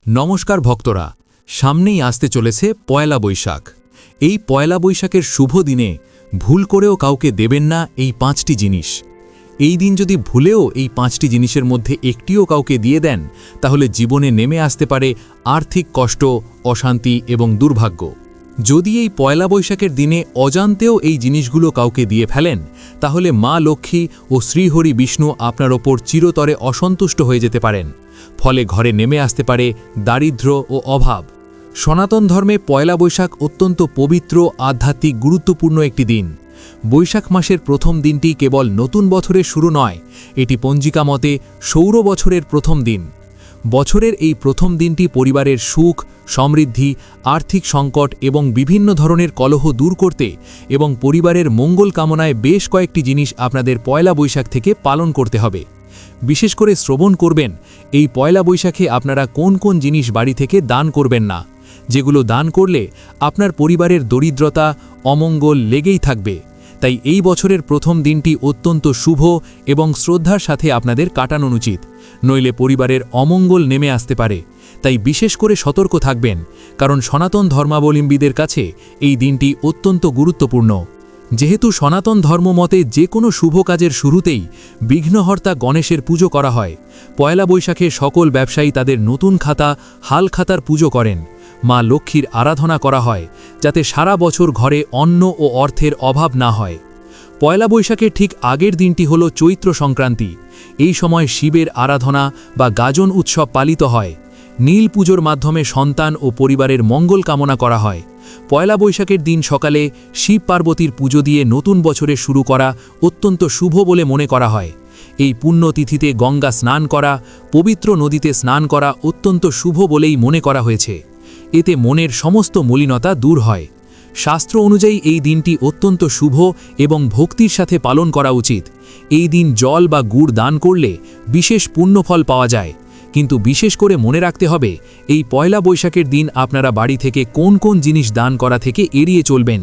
নমস্কার ভক্তরা, সামনেই আসতে চলেছে পয়লা বৈশাখ। এই পয়লা বৈশাখের শুভ দিনে ভুল করেও কাউকে দেবেন না এই 5টি জিনিস। এই দিন যদি ভুলেও এই 5টি জিনিসের মধ্যে একটিও কাউকে দিয়ে দেন, তাহলে জীবনে নেমে আসতে পারে আর্থিক কষ্ট, অশান্তি এবং দুর্ভাগ্য। যদি এই পয়লা বৈশাখের দিনে অজান্তেও এই জিনিসগুলো কাউকে দিয়ে ফেলেন, তাহলে মা লক্ষ্মী ও শ্রীহরি বিষ্ণু আপনার ওপর চিরতরে অসন্তুষ্ট হয়ে যেতে পারেন। ফলে ঘরে নেমে আসতে পারে দারিদ্র্য ও অভাব। সনাতন ধর্মে পয়লা বৈশাখ অত্যন্ত পবিত্র, আধ্যাত্মিক, গুরুত্বপূর্ণ একটি দিন। বৈশাখ মাসের প্রথম দিনটি কেবল নতুন বছরের শুরু নয়, এটি পঞ্জিকা মতে সৌর বছরের প্রথম দিন। বছরের এই প্রথম দিনটি পরিবারের সুখ, সমৃদ্ধি, আর্থিক সংকট এবং বিভিন্ন ধরনের কলহ দূর করতে এবং পরিবারের মঙ্গল কামনায় বেশ কয়েকটি জিনিস আপনাদের পয়লা বৈশাখ থেকে পালন করতে হবে। বিশেষ করে শ্রবণ করবেন এই পয়লা বৈশাখে আপনারা কোন কোন জিনিস বাড়ি থেকে দান করবেন না, যেগুলো দান করলে আপনার পরিবারের দরিদ্রতা, অমঙ্গল লেগেই থাকবে। তাই এই বছরের প্রথম দিনটি অত্যন্ত শুভ এবং শ্রদ্ধার সাথে আপনাদের কাটানো উচিত, নইলে পরিবারের অমঙ্গল নেমে আসতে পারে। তাই বিশেষ করে সতর্ক থাকবেন, কারণ সনাতন ধর্মাবলম্বীদের কাছে এই দিনটি অত্যন্ত গুরুত্বপূর্ণ। যেহেতু সনাতন ধর্মমতে যে কোনো শুভ কাজের শুরুতেই বিঘ্নহর্তা গণেশের পুজো করা হয়, পয়লা বৈশাখে সকল ব্যবসায়ী তাদের নতুন খাতা, হাল খাতার পুজো করেন। মা লক্ষ্মীর আরাধনা করা হয়, যাতে সারা বছর ঘরে অন্ন ও অর্থের অভাব না হয়। পয়লা বৈশাখের ঠিক আগের দিনটি হল চৈত্র সংক্রান্তি। এই সময় শিবের আরাধনা বা গাজন উৎসব পালিত হয়। নীল পুজোর মাধ্যমে সন্তান ও পরিবারের মঙ্গল কামনা করা হয়। পয়লা বৈশাখের দিন সকালে শিব পার্বতীর পুজো দিয়ে নতুন বছরে শুরু করা অত্যন্ত শুভ বলে মনে করা হয়। এই পুণ্যতিথিতে গঙ্গা স্নান করা, পবিত্র নদীতে স্নান করা অত্যন্ত শুভ বলেই মনে করা হয়েছে। এতে মনের সমস্ত মলিনতা দূর হয়। শাস্ত্র অনুযায়ী এই দিনটি অত্যন্ত শুভ এবং ভক্তির সাথে পালন করা উচিত। এই দিন জল বা গুড় দান করলে বিশেষ পুণ্যফল পাওয়া যায়। কিন্তু বিশেষ করে মনে রাখতে হবে, এই পয়লা বৈশাখের দিন আপনারা বাড়ি থেকে কোন কোন জিনিস দান করা থেকে এড়িয়ে চলবেন,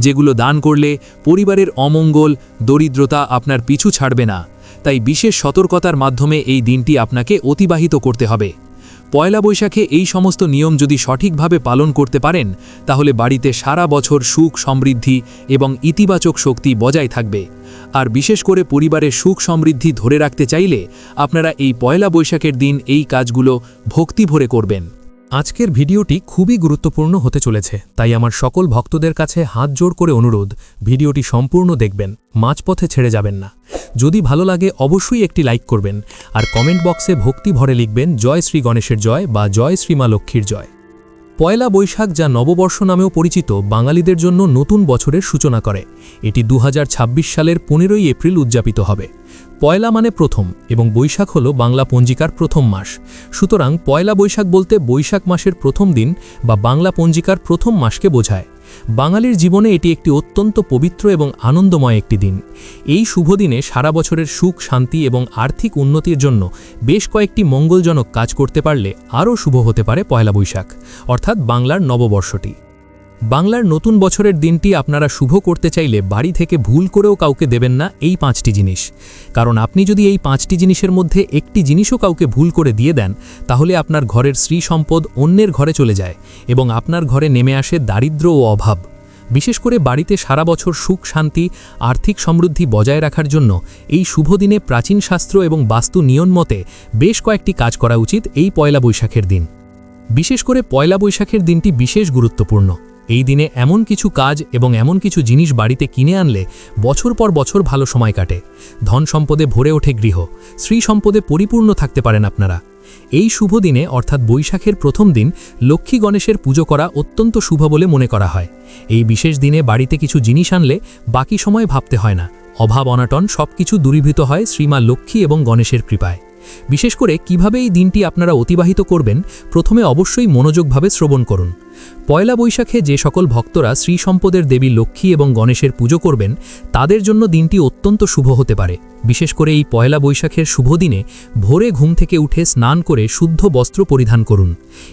যেগুলো দান করলে পরিবারের অমঙ্গল, দরিদ্রতা আপনার পিছু ছাড়বে না। তাই বিশেষ সতর্কতার মাধ্যমে এই দিনটি আপনাকে অতিবাহিত করতে হবে। পয়লা বৈশাখে এই সমস্ত নিয়ম যদি সঠিকভাবে পালন করতে পারেন, তাহলে বাড়িতে সারা বছর সুখ, সমৃদ্ধি এবং ইতিবাচক শক্তি বজায় থাকবে। আর বিশেষ করে পরিবারের সুখ সমৃদ্ধি ধরে রাখতে চাইলে আপনারা এই পয়লা বৈশাখের দিন এই কাজগুলো ভক্তি ভরে করবেন। আজকের ভিডিওটি খুবই গুরুত্বপূর্ণ হতে চলেছে, তাই আমার সকল ভক্তদের কাছে হাত জোড় করে অনুরোধ, ভিডিওটি সম্পূর্ণ দেখবেন, মাঝপথে ছেড়ে যাবেন না। যদি ভালো লাগে অবশ্যই একটি লাইক করবেন, আর কমেন্ট বক্সে ভক্তি ভরে লিখবেন জয় শ্রী গণেশের জয় বা জয় শ্রী মা লক্ষ্মীর জয়। পয়লা বৈশাখ, যা নববর্ষ নামেও পরিচিত, বাঙালিদের জন্য নতুন বছরের সূচনা করে। এটি 2026 সালের 15ই এপ্রিল উদযাপিত হবে। পয়লা মানে প্রথম এবং বৈশাখ হল বাংলা পঞ্জিকার প্রথম মাস। সুতরাং পয়লা বৈশাখ বলতে বৈশাখ মাসের প্রথম দিন বা বাংলা পঞ্জিকার প্রথম মাসকে বোঝায়। বাঙালির জীবনে এটি একটি অত্যন্ত পবিত্র এবং আনন্দময় একটি দিন। এই শুভ দিনে সারা বছরের সুখ, শান্তি এবং আর্থিক উন্নতির জন্য বেশ কয়েকটি মঙ্গলজনক কাজ করতে পারলে আরও শুভ হতে পারে পয়লা বৈশাখ, অর্থাৎ বাংলার নববর্ষটি। বাংলার নতুন বছরের দিনটি আপনারা শুভ করতে চাইলে বাড়ি থেকে ভুল করেও কাউকে দেবেন না এই 5টি জিনিস। কারণ আপনি যদি এই 5টি জিনিসের মধ্যে একটি জিনিসও কাউকে ভুল করে দিয়ে দেন, তাহলে আপনার ঘরের শ্রী সম্পদ অন্যের ঘরে চলে যায় এবং আপনার ঘরে নেমে আসে দারিদ্র্য ও অভাব। বিশেষ করে বাড়িতে সারা বছর সুখ, শান্তি, আর্থিক সমৃদ্ধি বজায় রাখার জন্য এই শুভ দিনে প্রাচীন শাস্ত্র এবং বাস্তু নিয়ম মতে বেশ কয়েকটি কাজ করা উচিত এই পয়লা বৈশাখের দিন। বিশেষ করে পয়লা বৈশাখের দিনটি বিশেষ গুরুত্বপূর্ণ। এই দিনে এমন কিছু কাজ এবং এমন কিছু জিনিস বাড়িতে কিনে আনলে বছর পর বছর ভালো সময় কাটে, ধন সম্পদে ভরে ওঠে গৃহ, শ্রী সম্পদে পরিপূর্ণ থাকতে পারেন আপনারা। এই শুভ দিনে অর্থাৎ বৈশাখের প্রথম দিন লক্ষ্মী গণেশের পুজো করা অত্যন্ত শুভ বলে মনে করা হয়। এই বিশেষ দিনে বাড়িতে কিছু জিনিস আনলে বাকি সময় ভাবতে হয় না, অভাব অনাটন সবকিছু দূরীভূত হয় শ্রীমা লক্ষ্মী এবং গণেশের কৃপায়। বিশেষ করে কিভাবে এই দিনটি আপনারা অতিবাহিত করবেন, প্রথমে অবশ্যই মনোযোগভাবে শ্রবণ করুন। পয়লা বৈশাখে যে সকল ভক্তরা শ্রী সম্পদের দেবী লক্ষ্মী এবং গণেশের পুজো করবেন, তাদের জন্য দিনটি অত্যন্ত শুভ হতে পারে। বিশেষ করে এই পয়লা বৈশাখের শুভ দিনে ভোরে ঘুম থেকে উঠে স্নান করে শুদ্ধ বস্ত্র পরিধান করুন।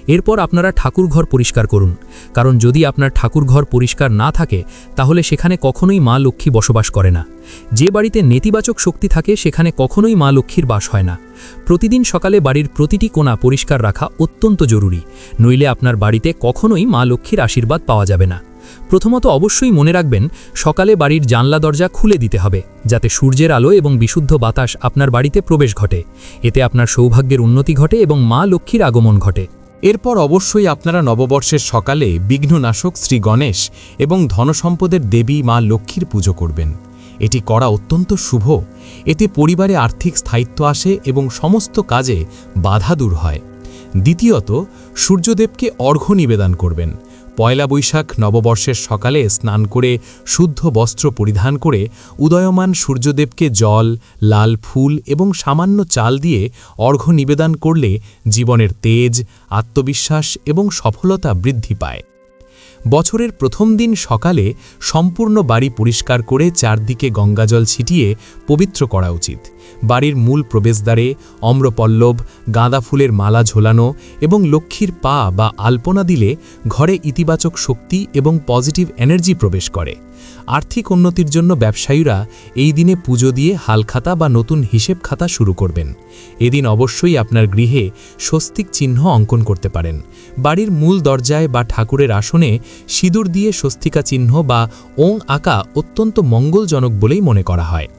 এরপর আপনারা ঠাকুরঘর পরিষ্কার করুন, কারণ যদি আপনার ঠাকুরঘর পরিষ্কার না থাকে তাহলে সেখানে কখনোই মা লক্ষ্মী বসবাস করে না। যে বাড়িতে নেতিবাচক শক্তি থাকে সেখানে কখনোই মা লক্ষ্মীর বাস হয় না। প্রতিদিন সকালে বাড়ির প্রতিটি কোণা পরিষ্কার রাখা অত্যন্ত জরুরি, নইলে আপনার বাড়িতে কখনোই মা লক্ষ্মীর আশীর্বাদ পাওয়া যাবে না। প্রথমত অবশ্যই মনে রাখবেন, সকালে বাড়ির জানলা দরজা খুলে দিতে হবে, যাতে সূর্যের আলো এবং বিশুদ্ধ বাতাস আপনার বাড়িতে প্রবেশ ঘটে। এতে আপনার সৌভাগ্যের উন্নতি ঘটে এবং মা লক্ষ্মীর আগমন ঘটে। এরপর অবশ্যই আপনারা নববর্ষের সকালে বিঘ্ননাশক শ্রী গণেশ এবং ধনসম্পদের দেবী মা লক্ষ্মীর পুজো করবেন। এটি করা অত্যন্ত শুভ। এতে পরিবারে আর্থিক স্থায়িত্ব আসে এবং সমস্ত কাজে বাধা দূর হয়। দ্বিতীয়ত, সূর্যদেবকে অর্ঘ্য নিবেদন করবেন। পয়লা বৈশাখ নববর্ষের সকালে স্নান করে শুদ্ধ বস্ত্র পরিধান করে উদয়মান সূর্যদেবকে জল, লাল ফুল এবং সামান্য চাল দিয়ে অর্ঘ্য নিবেদন করলে জীবনের তেজ, আত্মবিশ্বাস এবং সফলতা বৃদ্ধি পায়। বছরের প্রথম দিন সকালে সম্পূর্ণ বাড়ি পরিষ্কার করে চারদিকে গঙ্গাজল ছিটিয়ে পবিত্র করা উচিত। বাড়ির মূল প্রবেশদ্বারে অম্রপল্লব, গাঁদা ফুলের মালা ঝোলানো এবং লক্ষ্মীর পা বা আলপনা দিলে ঘরে ইতিবাচক শক্তি এবং পজিটিভ এনার্জি প্রবেশ করে। আর্থিক উন্নতির জন্য ব্যবসায়ীরা এই দিনে পুজো দিয়ে হালখাতা বা নতুন হিসেব খাতা শুরু করবেন। এদিন অবশ্যই আপনার গৃহে স্বস্তিক চিহ্ন অঙ্কন করতে পারেন। বাড়ির মূল দরজায় বা ঠাকুরের আসনে সিঁদুর দিয়ে স্বস্তিকা চিহ্ন বা ওং আঁকা অত্যন্ত মঙ্গলজনক বলেই মনে করা হয়।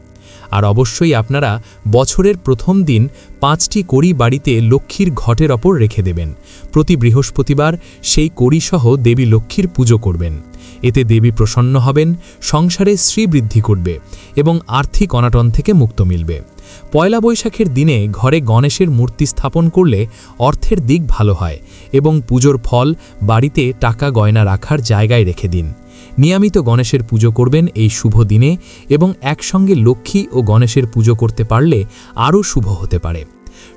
আর অবশ্যই আপনারা বছরের প্রথম দিন 5টি কড়ি বাড়িতে লক্ষ্মীর ঘটের ওপর রেখে দেবেন। প্রতি বৃহস্পতিবার সেই কড়িসহ দেবী লক্ষ্মীর পুজো করবেন। এতে দেবী প্রসন্ন হবেন, সংসারে শ্রীবৃদ্ধি করবে এবং আর্থিক অনাটন থেকে মুক্ত মিলবে। পয়লা বৈশাখের দিনে ঘরে গণেশের মূর্তি স্থাপন করলে অর্থের দিক ভালো হয় এবং পুজোর ফল বাড়িতে টাকা গয়না রাখার জায়গায় রেখে দিন। নিয়মিত গণেশের পুজো করবেন এই শুভ দিনে এবং একসঙ্গে লক্ষ্মী ও গণেশের পুজো করতে পারলে আরও শুভ হতে পারে।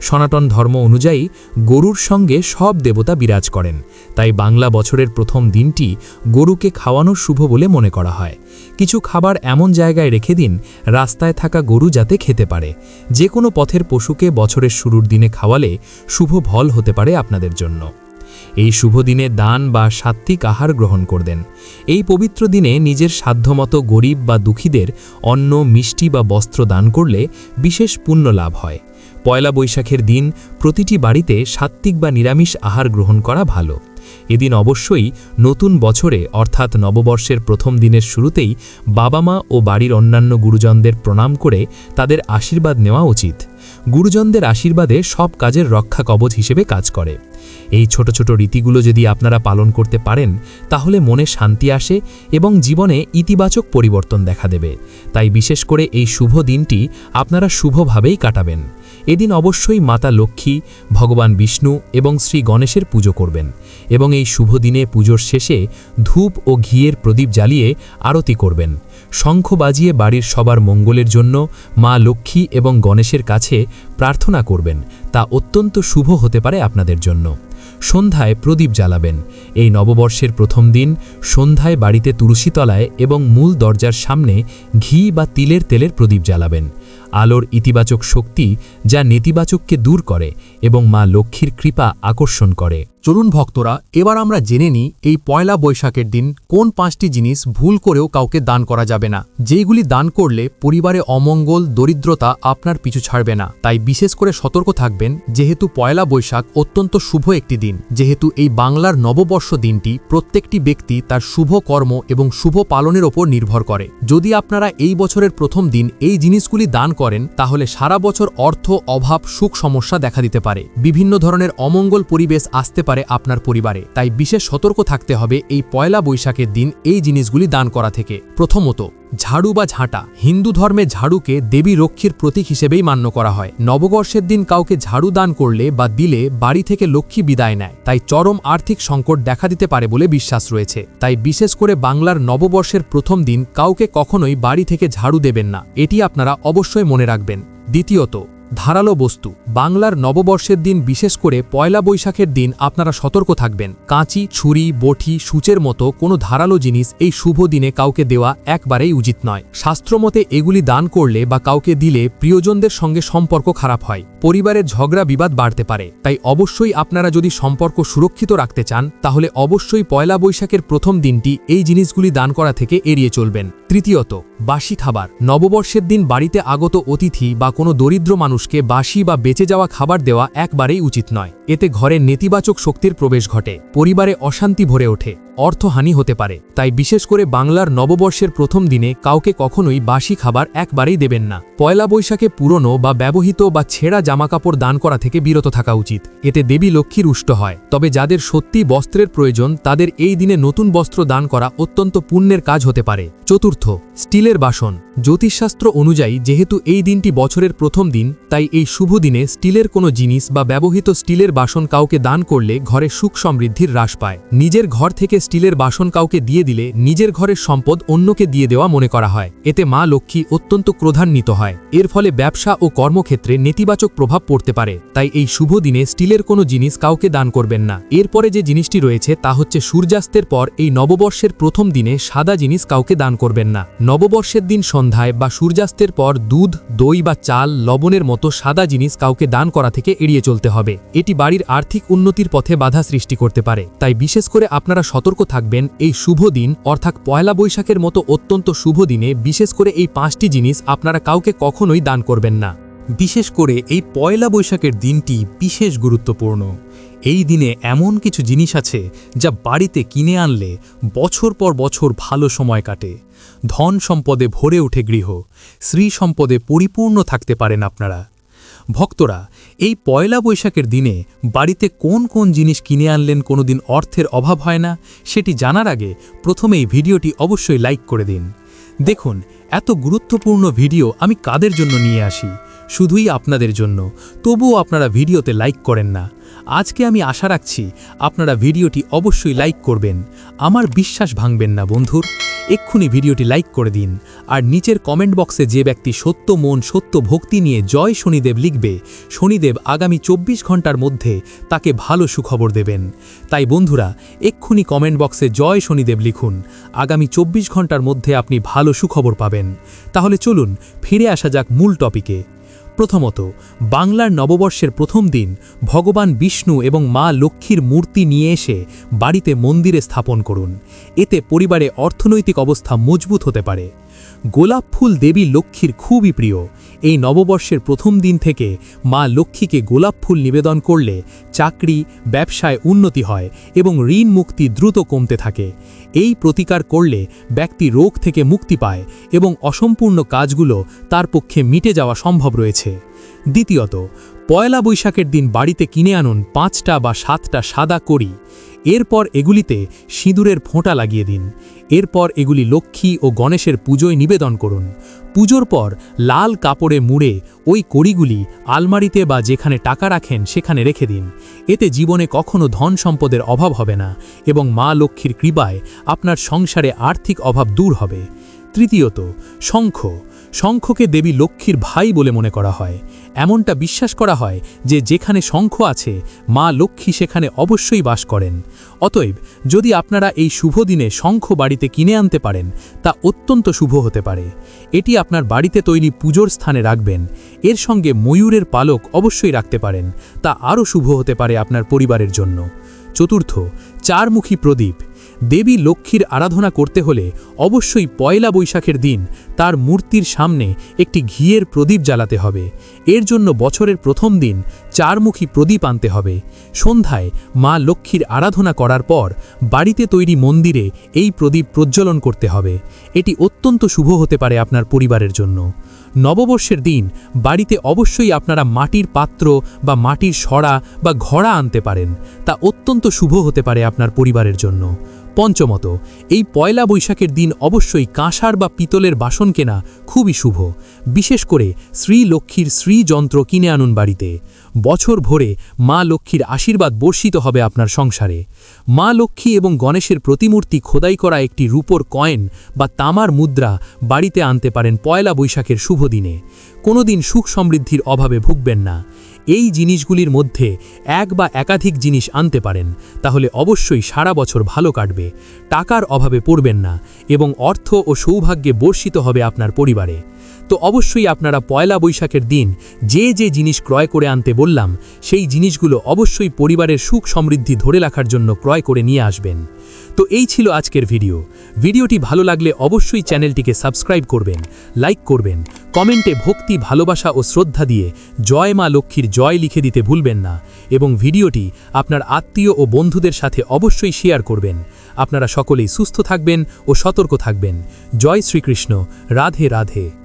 সনাতন ধর্ম অনুযায়ী গরুর সঙ্গে সব দেবতা বিরাজ করেন, তাই বাংলা বছরের প্রথম দিনটি গরুকে খাওয়ানো শুভ বলে মনে করা হয়। কিছু খাবার এমন জায়গায় রেখে দিন রাস্তায় থাকা গরু যাতে খেতে পারে। যে কোনো পথের পশুকে বছরের শুরুর দিনে খাওয়ালে শুভ ফল হতে পারে আপনাদের জন্য। এই শুভ দিনে দান বা সাত্ত্বিক আহার গ্রহণ করবেন। এই পবিত্র দিনে নিজের সাধ্যমতো গরিব বা দুঃখীদের অন্ন, মিষ্টি বা বস্ত্র দান করলে বিশেষ পুণ্য লাভ হয়। পয়লা বৈশাখের দিন প্রতিটি বাড়িতে সাত্ত্বিক বা নিরামিষ আহার গ্রহণ করা ভালো। এদিন অবশ্যই নতুন বছরে অর্থাৎ নববর্ষের প্রথম দিনের শুরুতেই বাবা মা ও বাড়ির অন্যান্য গুরুজনদের প্রণাম করে তাদের আশীর্বাদ নেওয়া উচিত। গুরুজনদের আশীর্বাদে সব কাজের রক্ষা কবচ হিসেবে কাজ করে। এই ছোট ছোট রীতিগুলো যদি আপনারা পালন করতে পারেন তাহলে মনে শান্তি আসে এবং জীবনে ইতিবাচক পরিবর্তন দেখা দেবে। তাই বিশেষ করে এই শুভ দিনটি আপনারা শুভভাবেই কাটাবেন। এদিন অবশ্যই মাতা লক্ষ্মী, ভগবান বিষ্ণু এবং শ্রী গণেশের পুজো করবেন এবং এই শুভ দিনে পুজোর শেষে ধূপ ও ঘিয়ের প্রদীপ জ্বালিয়ে আরতি করবেন। শঙ্খ বাজিয়ে বাড়ির সবার মঙ্গলের জন্য মা লক্ষ্মী এবং গণেশের কাছে প্রার্থনা করবেন। তা অত্যন্ত শুভ হতে পারে আপনাদের জন্য। সন্ধ্যায় প্রদীপ জ্বালাবেন। এই নববর্ষের প্রথম দিন সন্ধ্যায় বাড়িতে তুলসীতলায় এবং মূল দরজার সামনে ঘি বা তিলের তেলের প্রদীপ জ্বালাবেন। আলোর ইতিবাচক শক্তি যা নেতিবাচককে দূর করে এবং মা লক্ষ্মীর কৃপা আকর্ষণ করে। চলুন ভক্তরা, এবার আমরা জেনে নিই এই পয়লা বৈশাখের দিন কোন 5টি জিনিস ভুল করেও কাউকে দান করা যাবে না, যেইগুলি দান করলে পরিবারে অমঙ্গল, দরিদ্রতা আপনার পিছু ছাড়বে না। তাই বিশেষ করে সতর্ক থাকবেন, যেহেতু পয়লা বৈশাখ অত্যন্ত শুভ একটি দিন। যেহেতু এই বাংলার নববর্ষ দিনটি প্রত্যেকটি ব্যক্তি তার শুভ কর্ম এবং শুভ পালনের ওপর নির্ভর করে। যদি আপনারা এই বছরের প্রথম দিন এই জিনিসগুলি দান করেন তাহলে সারা বছর অর্থ অভাব, সুখ সমস্যা দেখা দিতে পারে। বিভিন্ন ধরনের অমঙ্গল পরিবেশ আসতে পারে আপনার পরিবারে। তাই বিশেষ সতর্ক থাকতে হবে এই পয়লা বৈশাখের দিন এই জিনিসগুলি দান করা থেকে। প্রথমত, ঝাড়ু বা ঝাঁটা। হিন্দু ধর্মে ঝাড়ুকে দেবী লক্ষ্মীর প্রতীক হিসেবেই মান্য করা হয়। নববর্ষের দিন কাউকে ঝাড়ু দান করলে বা দিলে বাড়ি থেকে লক্ষ্মী বিদায় নেয়, তাই চরম আর্থিক সংকট দেখা দিতে পারে বলে বিশ্বাস রয়েছে। তাই বিশেষ করে বাংলার নববর্ষের প্রথম দিন কাউকে কখনোই বাড়ি থেকে ঝাড়ু দেবেন না, এটি আপনারা অবশ্যই মনে রাখবেন। দ্বিতীয়ত, ধারালো বস্তু বাংলার নববর্ষের দিন বিশেষ করে পয়লা বৈশাখের দিন আপনারা সতর্ক থাকবেন। কাঁচি, ছুরি, বটি, সূচের মতো কোনো ধারালো জিনিস এই শুভ দিনে কাউকে দেওয়া একবারেই উচিত নয়। শাস্ত্রমতে এগুলি দান করলে বা কাউকে দিলে প্রিয়জনদের সঙ্গে সম্পর্ক খারাপ হয়, পরিবারের ঝগড়া বিবাদ বাড়তে পারে। তাই অবশ্যই আপনারা যদি সম্পর্ক সুরক্ষিত রাখতে চান তাহলে অবশ্যই পয়লা বৈশাখের প্রথম দিনটি এই জিনিসগুলি দান করা থেকে এড়িয়ে চলবেন। তৃতীয়ত, বাসি খাবার। নববর্ষের দিন বাড়িতে আগত অতিথি বা কোনো দরিদ্র মানুষকে বাসি বা বেঁচে যাওয়া খাবার দেওয়া একবারেই উচিত নয়। এতে ঘরে নেতিবাচক শক্তির প্রবেশ ঘটে, পরিবারে অশান্তি ভরে ওঠে, অর্থহানি হতে পারে। তাই বিশেষ করে বাংলার নববর্ষের প্রথম দিনে কাউকে কখনোই বাসি খাবার একবারেই দেবেন না। পয়লা বৈশাখে পুরনো বা ব্যবহৃত বা ছেঁড়া জামাকাপড় দান করা থেকে বিরত থাকা উচিত, এতে দেবী লক্ষ্মী রুষ্ট হয়। তবে যাদের সত্যি বস্ত্রের প্রয়োজন তাদের এই দিনে নতুন বস্ত্র দান করা অত্যন্ত পুণ্যের কাজ হতে পারে। চতুর্থ, স্টিলের বাসন। জ্যোতিষশাস্ত্র অনুযায়ী যেহেতু এই দিনটি বছরের প্রথম দিন, তাই এই শুভ দিনে স্টিলের কোনো জিনিস বা ব্যবহৃত স্টিলের বাসন কাউকে দান করলে ঘরে সুখ সমৃদ্ধির হ্রাস পায়। নিজের ঘর থেকে স্টিলের বাসন কাউকে দিয়ে দিলে নিজের ঘরের সম্পদ অন্যকে দিয়ে দেওয়া মনে করা হয়। এতে মা লক্ষ্মী অত্যন্ত ক্রোধান্বিত হয়। এর ফলে ব্যবসা ও কর্মক্ষেত্রে নেতিবাচক প্রভাব পড়তে পারে। তাই এই শুভ দিনে স্টিলের কোনো জিনিস কাউকে দান করবেন না। এরপরে যে জিনিসটি রয়েছে তা হচ্ছে সূর্যাস্তের পর এই নববর্ষের প্রথম দিনে সাদা জিনিস কাউকে দান করবেন না। নববর্ষের দিন সন্ধ্যায় বা সূর্যাস্তের পর দুধ, দই বা চাল, লবণের মতো সাদা জিনিস কাউকে দান করা থেকে এড়িয়ে চলতে হবে। এটি বাড়ির আর্থিক উন্নতির পথে বাধা সৃষ্টি করতে পারে। তাই বিশেষ করে আপনারা সতর্ক থাকবেন। এই শুভ দিন অর্থাৎ পয়লা বৈশাখের মতো অত্যন্ত শুভ দিনে বিশেষ করে এই 5টি জিনিস আপনারা কাউকে কখনোই দান করবেন না। বিশেষ করে এই পয়লা বৈশাখের দিনটি বিশেষ গুরুত্বপূর্ণ। এই দিনে এমন কিছু জিনিস আছে যা বাড়িতে কিনে আনলে বছর পর বছর ভালো সময় কাটে, ধন সম্পদে ভরে ওঠে গৃহ, শ্রী সম্পদে পরিপূর্ণ থাকতে পারেন আপনারা। ভক্তরা, এই পয়লা বৈশাখের দিনে বাড়িতে কোন কোন জিনিস কিনে আনলেন কোনোদিন অর্থের অভাব হয় না, সেটি জানার আগে প্রথমেই ভিডিওটি অবশ্যই লাইক করে দিন। দেখুন, এত গুরুত্বপূর্ণ ভিডিও আমি কাদের জন্য নিয়ে আসি? শুধুই আপনাদের জন্য। তবুও আপনারা ভিডিওতে লাইক করেন না। আজকে আমি আশা রাখছি আপনারা ভিডিওটি অবশ্যই লাইক করবেন। আমার বিশ্বাস ভাঙবেন না বন্ধুর। এক্ষুনি ভিডিওটি লাইক করে দিন। আর নিচের কমেন্ট বক্সে যে ব্যক্তি সত্য মন সত্য ভক্তি নিয়ে জয় শনিদেব লিখবে, শনিদেব আগামী 24 ঘন্টার মধ্যে তাকে ভালো সুখবর দেবেন। তাই বন্ধুরা, এক্ষুনি কমেন্ট বক্সে জয় শনিদেব লিখুন। আগামী 24 ঘন্টার মধ্যে আপনি ভালো সুখবর পাবেন। তাহলে চলুন ফিরে আসা যাক মূল টপিকে। প্রথমত, বাংলার নববর্ষের প্রথম দিন ভগবান বিষ্ণু এবং মা লক্ষ্মীর মূর্তি নিয়ে এসে বাড়িতে মন্দিরে স্থাপন করুন। এতে পরিবারে অর্থনৈতিক অবস্থা মজবুত হতে পারে। গোলাপ ফুল দেবী লক্ষ্মীর খুবই প্রিয়। এই নববর্ষের প্রথম দিন থেকে মা লক্ষ্মীকে গোলাপ ফুল নিবেদন করলে চাকরি, ব্যবসায় উন্নতি হয় এবং ঋণ মুক্তি দ্রুত কমতে থাকে। এই প্রতিকার করলে ব্যক্তি রোগ থেকে মুক্তি পায় এবং অসম্পূর্ণ কাজগুলো তার পক্ষে মিটে যাওয়া সম্ভব রয়েছে। দ্বিতীয়ত, পয়লা বৈশাখের দিন বাড়িতে কিনে আনুন 5টা বা 7টা সাদা কড়ি। এরপর এগুলিতে সিঁদুরের ফোঁটা লাগিয়ে দিন। এরপর এগুলি লক্ষ্মী ও গণেশের পুজোয় নিবেদন করুন। পুজোর পর লাল কাপড়ে মুড়ে ওই কড়িগুলি আলমারিতে বা যেখানে টাকা রাখেন সেখানে রেখে দিন। এতে জীবনে কখনো ধন সম্পদের অভাব হবে না এবং মা লক্ষ্মীর কৃপায় আপনার সংসারে আর্থিক অভাব দূর হবে। তৃতীয়ত, শঙ্খ। শঙ্খকে দেবী লক্ষ্মীর ভাই বলে মনে করা হয়। এমনটা বিশ্বাস করা হয় যে যেখানে শঙ্খ আছে মা লক্ষ্মী সেখানে অবশ্যই বাস করেন। অতএব যদি আপনারা এই শুভ দিনে শঙ্খ বাড়িতে কিনে আনতে পারেন তা অত্যন্ত শুভ হতে পারে। এটি আপনার বাড়িতে তৈরি পুজোর স্থানে রাখবেন। এর সঙ্গে ময়ূরের পালক অবশ্যই রাখতে পারেন, তা আরও শুভ হতে পারে আপনার পরিবারের জন্য। চতুর্থ, 4মুখী প্রদীপ। দেবী লক্ষ্মীর আরাধনা করতে হলে অবশ্যই পয়লা বৈশাখের দিন তার মূর্তির সামনে একটি ঘিয়ের প্রদীপ জ্বালাতে হবে। এর জন্য বছরের প্রথম দিন 4মুখী প্রদীপ আনতে হবে। সন্ধ্যায় মা লক্ষ্মীর আরাধনা করার পর বাড়িতে তৈরি মন্দিরে এই প্রদীপ প্রজ্বলন করতে হবে। এটি অত্যন্ত শুভ হতে পারে আপনার পরিবারের জন্য। নববর্ষের দিন বাড়িতে অবশ্যই আপনারা মাটির পাত্র বা মাটির সরা বা ঘড়া আনতে পারেন, তা অত্যন্ত শুভ হতে পারে আপনার পরিবারের জন্য। পঞ্চমত, এই পয়লা বৈশাখের দিন অবশ্যই কাঁসার বা পিতলের বাসন কেনা খুবই শুভ। বিশেষ করে শ্রী লক্ষ্মীর শ্রী যন্ত্র কিনে আনুন বাড়িতে। বছর ভরে মা লক্ষ্মীর আশীর্বাদ বর্ষিত হবে আপনার সংসারে। মা লক্ষ্মী এবং গণেশের প্রতিমূর্তি খোদাই করা একটি রূপোর কয়েন বা তামার মুদ্রা বাড়িতে আনতে পারেন পয়লা বৈশাখের শুভ দিনে। কোনোদিন সুখ সমৃদ্ধির অভাবে ভুগবেন না। এই জিনিসগুলির মধ্যে এক বা একাধিক জিনিস আনতে পারেন, তাহলে অবশ্যই সারা বছর ভালো কাটবে, টাকার অভাবে পড়বেন না এবং অর্থ ও সৌভাগ্যে বর্ষিত হবে আপনার পরিবারে। তো অবশ্যই আপনারা পয়লা বৈশাখের দিন যে যে জিনিস ক্রয় করে আনতে বললাম সেই জিনিসগুলো অবশ্যই পরিবারের সুখ সমৃদ্ধি ধরে রাখার জন্য ক্রয় করে নিয়ে আসবেন। তো এই ছিল আজকের ভিডিওটি ভালো লাগলে অবশ্যই চ্যানেলটিকে সাবস্ক্রাইব করবেন, লাইক করবেন, কমেন্টে ভক্তি, ভালোবাসা ও শ্রদ্ধা দিয়ে জয় মা লক্ষ্মীর জয় লিখে দিতে ভুলবেন না এবং ভিডিওটি আপনার আত্মীয় ও বন্ধুদের সাথে অবশ্যই শেয়ার করবেন। আপনারা সকলেই সুস্থ থাকবেন ও সতর্ক থাকবেন। জয় শ্রীকৃষ্ণ। রাধে রাধে।